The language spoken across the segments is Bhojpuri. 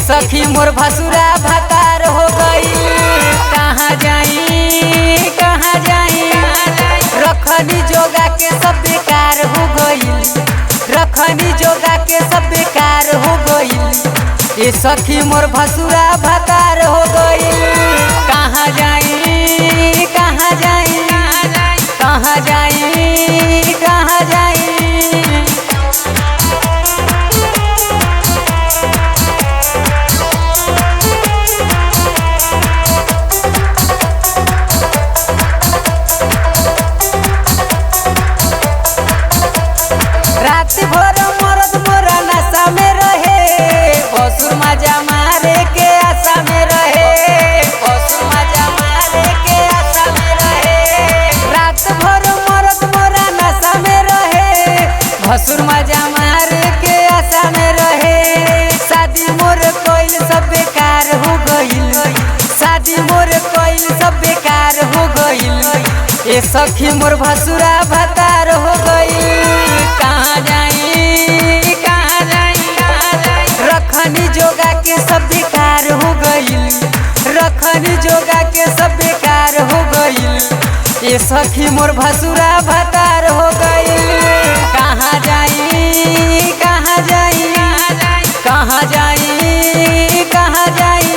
सखी मोर भसुरा भतार हो गई। कहाँ जाई कहाँ जाई, रखनी जोगा के सब बेकार हो गई, रखनी जोगा के सब बेकार हो गई। ये सखी मोर भसुरा भतार हो गई। कहाँ जाई कहाँ जाई, कहाँ जाई कहाँ जाई। रात भर मरद मोरा नशा में रहे, भसुर मजा मारे के आशा में रहे, भसुर मजा मारे के आशा में रहे। रात भर मरद मोरा नशा में रहे, भसुर मजा मारे के आशा में रहे। शादी मोर कोइल सब बेकार हो गइल, शादी मोर कोइल सब बेकार हो गइल। ये सखी मोर भसुरा भतार हो गई। कहाँ जाई कहाँ जाई, रखनी जोगा के सब बेकार हो गई, रखनी जोगा के सब बेकार हो गई। ये सखी मोर भसुरा भतार हो गई। कहाँ जाई कहाँ जाई, कहाँ जाई कहाँ जाई।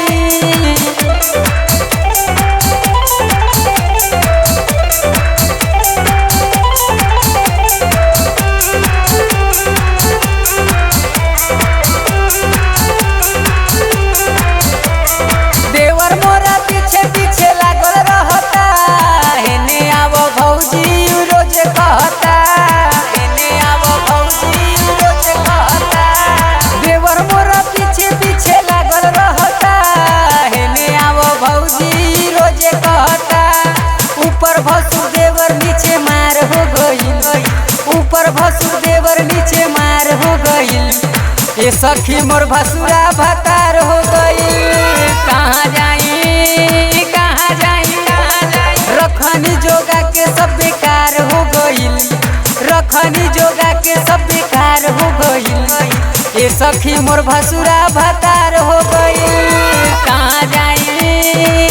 देवर मोरा पीछे पीछे लागल रहता, हेने आवो भौजी रोज कहता, हेने आवो भौजी रोज कहता। देवर मोरा पीछे पीछे लागल रहता, हेने आवो भौजी रोज कहता। ऊपर भसुर देवर नीचे मार हो गई, ऊपर भसुर देवर नीचे मार हो गई। ये सखी मोर भसुरा भतार हो गई। कहाँ जाई कहाँ जाई, रखनी जोगा के सब बेकार हो गई, रखनी जोगा के सब बेकार हो गई। ये सखी मोर भसुरा भतार हो गई। कहाँ जाई